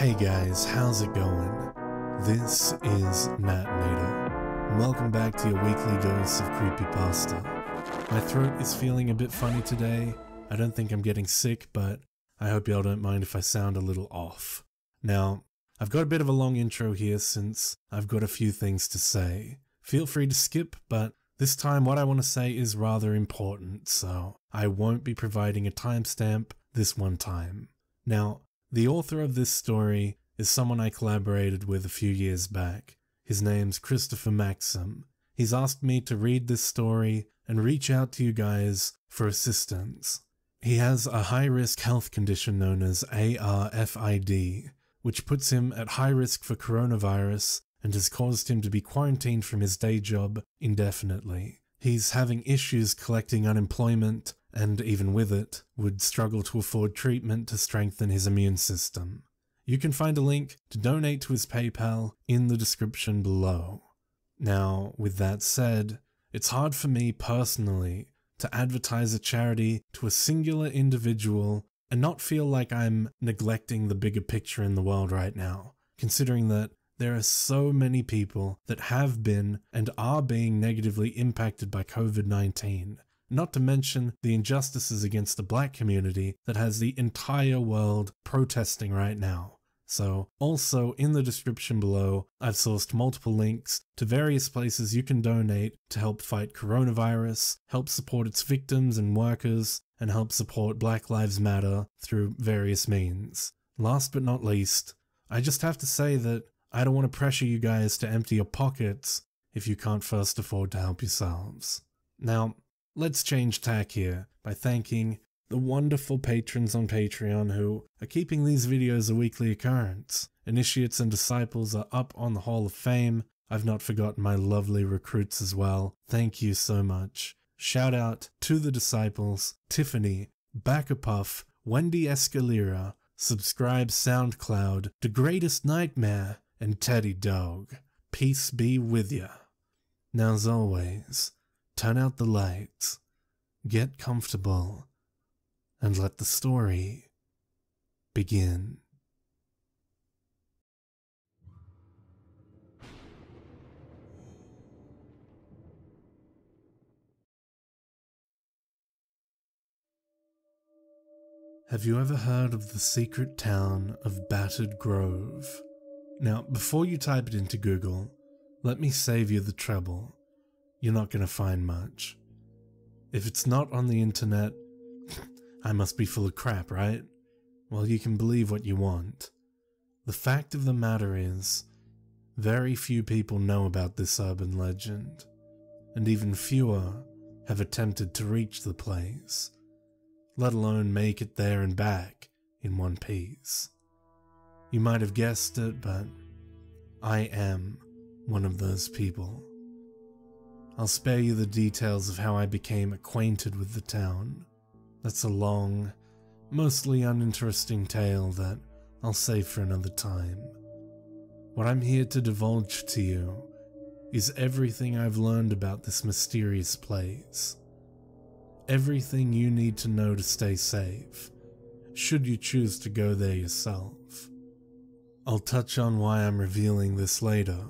Hey guys, how's it going? This is Matt Nader. Welcome back to your weekly dose of creepypasta. My throat is feeling a bit funny today. I don't think I'm getting sick, but I hope y'all don't mind if I sound a little off. Now, I've got a bit of a long intro here since I've got a few things to say. Feel free to skip, but this time what I want to say is rather important, so I won't be providing a timestamp this one time. Now, the author of this story is someone I collaborated with a few years back. His name's Christopher Maxim. He's asked me to read this story and reach out to you guys for assistance. He has a high-risk health condition known as ARFID, which puts him at high risk for coronavirus and has caused him to be quarantined from his day job indefinitely. He's having issues collecting unemployment and, even with it, would struggle to afford treatment to strengthen his immune system. You can find a link to donate to his PayPal in the description below. Now, with that said, it's hard for me personally to advertise a charity to a singular individual and not feel like I'm neglecting the bigger picture in the world right now, considering that there are so many people that have been and are being negatively impacted by COVID-19, not to mention the injustices against the black community that has the entire world protesting right now. So, also in the description below, I've sourced multiple links to various places you can donate to help fight coronavirus, help support its victims and workers, and help support Black Lives Matter through various means. Last but not least, I just have to say that I don't want to pressure you guys to empty your pockets if you can't first afford to help yourselves. Now, let's change tack here by thanking the wonderful patrons on Patreon who are keeping these videos a weekly occurrence. Initiates and Disciples are up on the Hall of Fame. I've not forgotten my lovely recruits as well. Thank you so much. Shout out to the Disciples, Tiffany, Backapuff, Wendy Escalera, Subscribe SoundCloud, The Greatest Nightmare, and Teddy Dog. Peace be with ya. Now as always, turn out the lights, get comfortable, and let the story begin. Have you ever heard of the secret town of Battered Grove? Now, before you type it into Google, let me save you the trouble. You're not going to find much. If it's not on the internet, I must be full of crap, right? Well, you can believe what you want. The fact of the matter is, very few people know about this urban legend, and even fewer have attempted to reach the place, let alone make it there and back in one piece. You might have guessed it, but I am one of those people. I'll spare you the details of how I became acquainted with the town. That's a long, mostly uninteresting tale that I'll save for another time. What I'm here to divulge to you is everything I've learned about this mysterious place. Everything you need to know to stay safe, should you choose to go there yourself. I'll touch on why I'm revealing this later.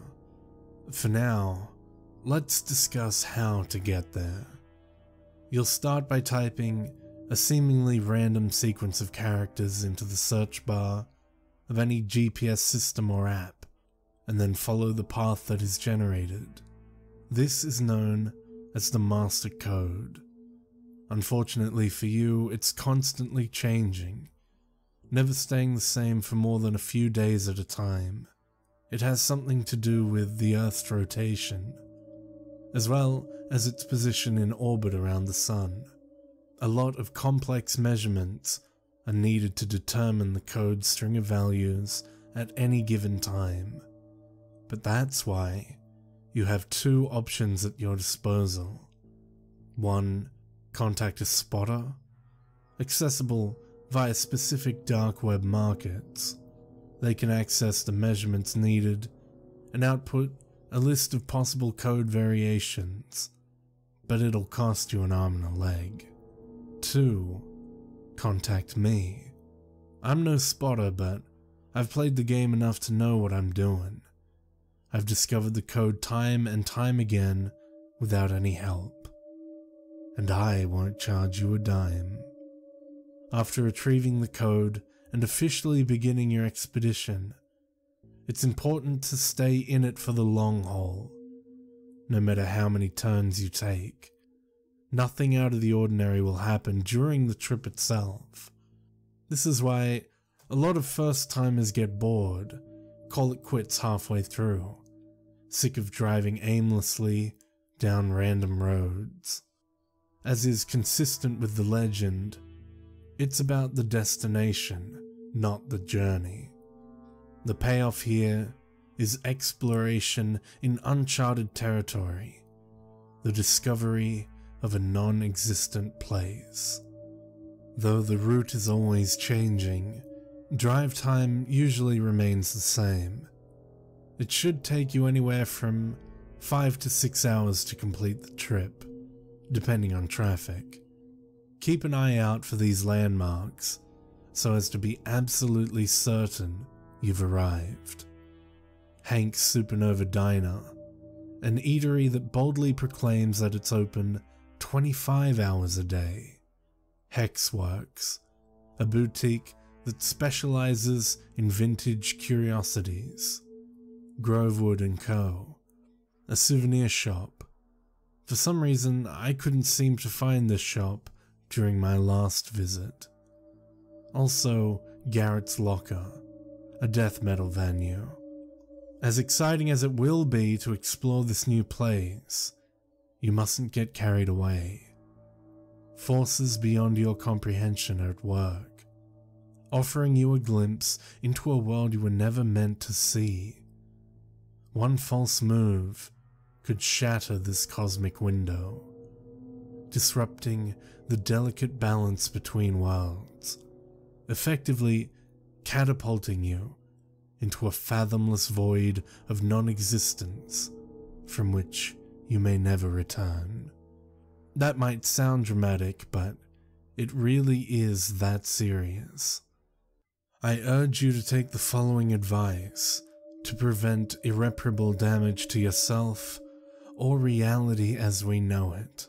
For now, let's discuss how to get there. You'll start by typing a seemingly random sequence of characters into the search bar of any GPS system or app, and then follow the path that is generated. This is known as the master code. Unfortunately for you, it's constantly changing, never staying the same for more than a few days at a time. It has something to do with the Earth's rotation, as well as its position in orbit around the Sun. A lot of complex measurements are needed to determine the code's string of values at any given time. But that's why you have two options at your disposal. One, contact a spotter, accessible via specific dark web markets. They can access the measurements needed and output a list of possible code variations, but it'll cost you an arm and a leg. 2. Contact me. I'm no spotter, but I've played the game enough to know what I'm doing. I've discovered the code time and time again without any help. And I won't charge you a dime. After retrieving the code and officially beginning your expedition, it's important to stay in it for the long haul, no matter how many turns you take. Nothing out of the ordinary will happen during the trip itself. This is why a lot of first-timers get bored, call it quits halfway through, sick of driving aimlessly down random roads. As is consistent with the legend, it's about the destination, not the journey. The payoff here is exploration in uncharted territory, the discovery of a non-existent place. Though the route is always changing, drive time usually remains the same. It should take you anywhere from 5 to 6 hours to complete the trip, depending on traffic. Keep an eye out for these landmarks so as to be absolutely certain you've arrived. Hank's Supernova Diner, an eatery that boldly proclaims that it's open 25 hours a day. Hexworks, a boutique that specializes in vintage curiosities. Grovewood & Co., a souvenir shop. For some reason, I couldn't seem to find this shop during my last visit. Also, Garrett's Locker, a death metal venue. As exciting as it will be to explore this new place, you mustn't get carried away. Forces beyond your comprehension are at work, offering you a glimpse into a world you were never meant to see. One false move could shatter this cosmic window, disrupting the delicate balance between worlds, effectively catapulting you into a fathomless void of non-existence from which you may never return. That might sound dramatic, but it really is that serious. I urge you to take the following advice to prevent irreparable damage to yourself or reality as we know it.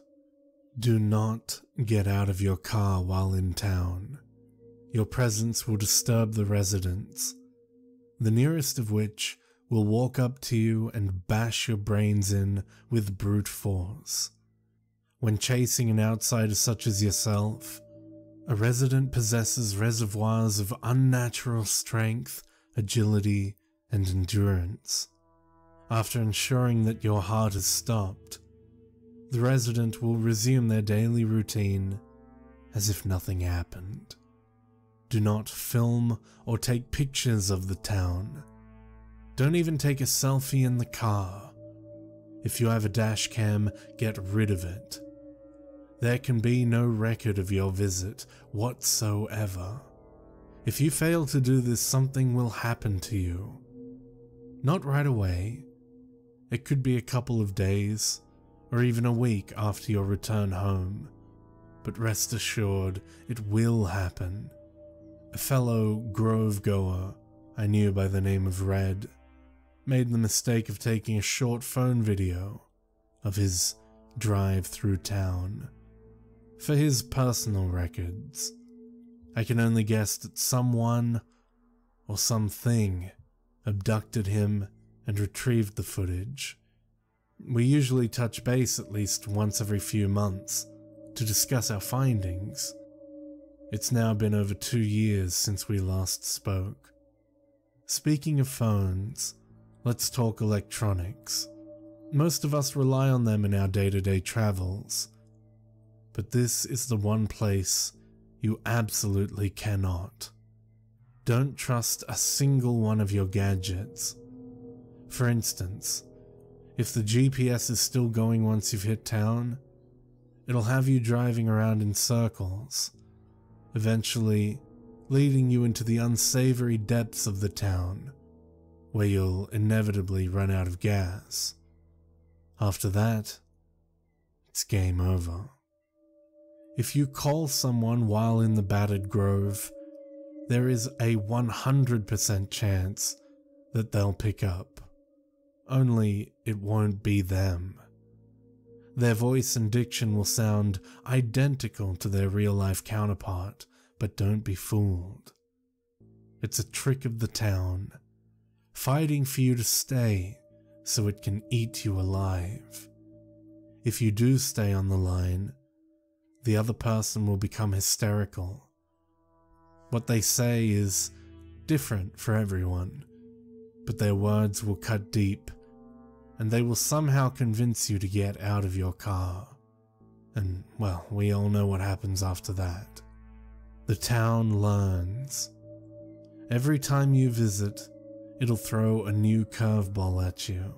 Do not get out of your car while in town. Your presence will disturb the residents, the nearest of which will walk up to you and bash your brains in with brute force. When chasing an outsider such as yourself, a resident possesses reservoirs of unnatural strength, agility, and endurance. After ensuring that your heart is stopped, the resident will resume their daily routine as if nothing happened. Do not film or take pictures of the town. Don't even take a selfie in the car. If you have a dash cam, get rid of it. There can be no record of your visit whatsoever. If you fail to do this, something will happen to you. Not right away. It could be a couple of days, or even a week after your return home. But rest assured, it will happen. A fellow Grove goer I knew by the name of Red made the mistake of taking a short phone video of his drive through town. For his personal records, I can only guess that someone or something abducted him and retrieved the footage. We usually touch base at least once every few months to discuss our findings. It's now been over 2 years since we last spoke. Speaking of phones, let's talk electronics. Most of us rely on them in our day-to-day travels, but this is the one place you absolutely cannot. Don't trust a single one of your gadgets. For instance, if the GPS is still going once you've hit town, it'll have you driving around in circles, eventually leading you into the unsavory depths of the town, where you'll inevitably run out of gas. After that, it's game over. If you call someone while in the battered grove, there is a 100% chance that they'll pick up. Only it won't be them. Their voice and diction will sound identical to their real-life counterpart, but don't be fooled. It's a trick of the town, fighting for you to stay so it can eat you alive. If you do stay on the line, the other person will become hysterical. What they say is different for everyone, but their words will cut deep, and they will somehow convince you to get out of your car. And, well, we all know what happens after that. The town learns. Every time you visit, it'll throw a new curveball at you,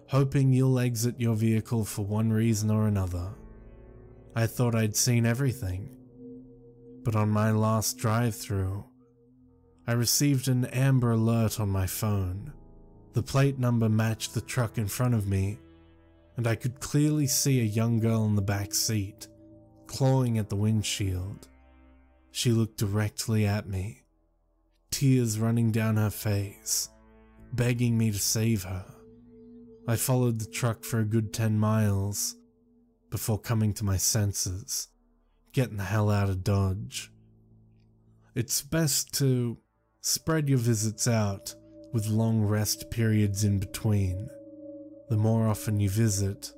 hoping you'll exit your vehicle for one reason or another. I thought I'd seen everything, but on my last drive-through, I received an Amber Alert on my phone. The plate number matched the truck in front of me, and I could clearly see a young girl in the back seat, clawing at the windshield. She looked directly at me, tears running down her face, begging me to save her. I followed the truck for a good 10 miles before coming to my senses, getting the hell out of Dodge. It's best to spread your visits out with long rest periods in between. The more often you visit,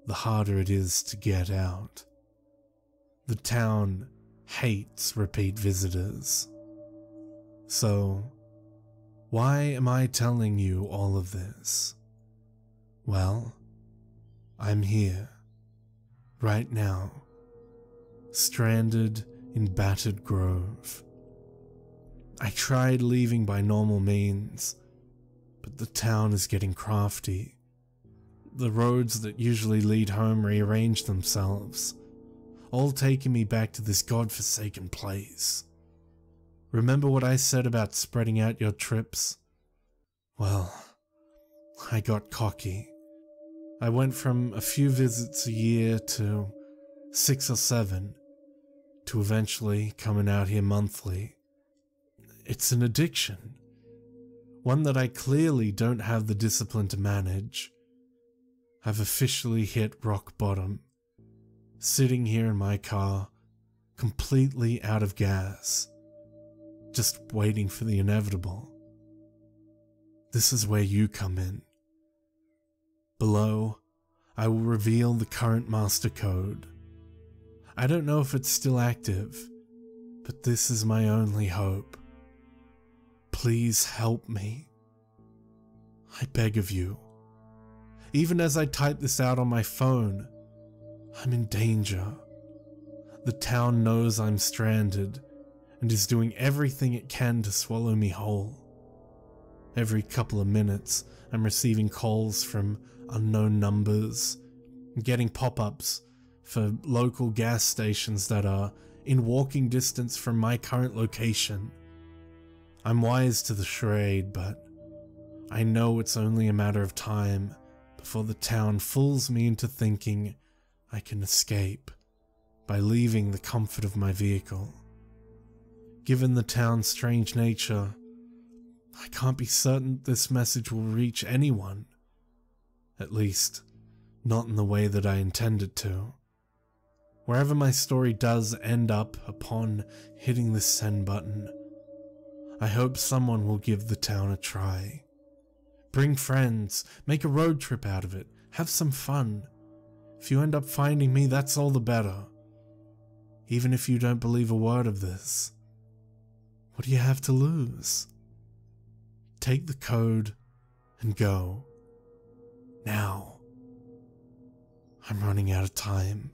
the harder it is to get out. The town hates repeat visitors. So, why am I telling you all of this? Well, I'm here, right now, stranded in Battered Grove. I tried leaving by normal means, but the town is getting crafty. The roads that usually lead home rearrange themselves, all taking me back to this godforsaken place. Remember what I said about spreading out your trips? Well, I got cocky. I went from a few visits a year to 6 or 7, to eventually coming out here monthly. It's an addiction, one that I clearly don't have the discipline to manage. I've officially hit rock bottom, sitting here in my car, completely out of gas, just waiting for the inevitable. This is where you come in. Below, I will reveal the current master code. I don't know if it's still active, but this is my only hope. Please help me. I beg of you. Even as I type this out on my phone, I'm in danger. The town knows I'm stranded and is doing everything it can to swallow me whole. Every couple of minutes, I'm receiving calls from unknown numbers, getting pop-ups for local gas stations that are in walking distance from my current location. I'm wise to the charade, but I know it's only a matter of time before the town fools me into thinking I can escape by leaving the comfort of my vehicle. Given the town's strange nature, I can't be certain this message will reach anyone. At least, not in the way that I intend it to. Wherever my story does end up upon hitting the send button, I hope someone will give the town a try. Bring friends, make a road trip out of it, have some fun. If you end up finding me, that's all the better. Even if you don't believe a word of this, what do you have to lose? Take the code and go. Now. I'm running out of time.